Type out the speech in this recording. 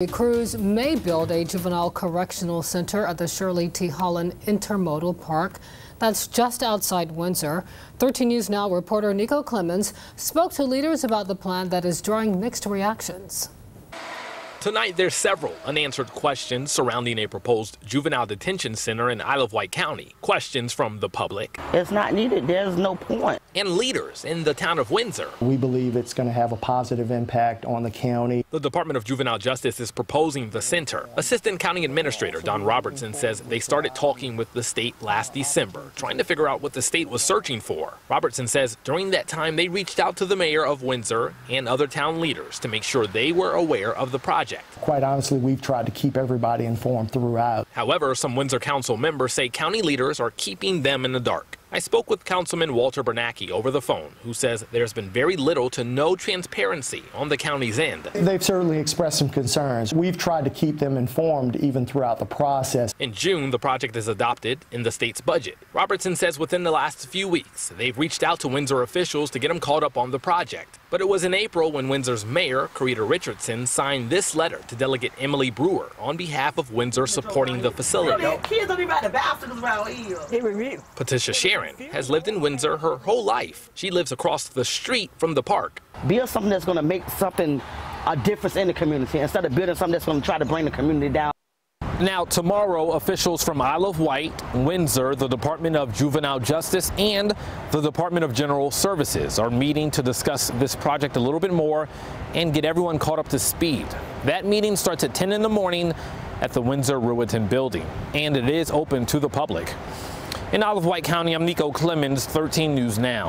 Crews may build a juvenile correctional center at the Shirley T. Holland Intermodal Park. That's just outside Windsor. 13 News Now reporter Nico Clemens spoke to leaders about the plan that is drawing mixed reactions. Tonight, there's several unanswered questions surrounding a proposed juvenile detention center in Isle of Wight County. Questions from the public. It's not needed. There's no point. And leaders in the town of Windsor. We believe it's going to have a positive impact on the county. The Department of Juvenile Justice is proposing the center. Assistant County Administrator Don Robertson says they started talking with the state last December, trying to figure out what the state was searching for. Robertson says during that time, they reached out to the mayor of Windsor and other town leaders to make sure they were aware of the project. Quite honestly, we've tried to keep everybody informed throughout. However, some Windsor Council members say county leaders are keeping them in the dark. I spoke with Councilman Walter Bernacki over the phone, who says there's been very little to no transparency on the county's end. They've certainly expressed some concerns. We've tried to keep them informed even throughout the process. In June, the project is adopted in the state's budget. Robertson says within the last few weeks, they've reached out to Windsor officials to get them caught up on the project. But it was in April when Windsor's mayor, Corita Richardson, signed this letter to Delegate Emily Brewer on behalf of Windsor supporting the facility. Kids don't even have the bicycles around here. Patricia Sharon has lived in Windsor her whole life. She lives across the street from the park. Build something that's going to make a difference in the community instead of building something that's going to try to bring the community down. Now, tomorrow, officials from Isle of Wight, Windsor, the Department of Juvenile Justice, and the Department of General Services are meeting to discuss this project a little bit more and get everyone caught up to speed. That meeting starts at 10 in the morning at the Windsor Rueton building, and it is open to the public. In Isle of Wight County, I'm Nico Clemens, 13 News Now.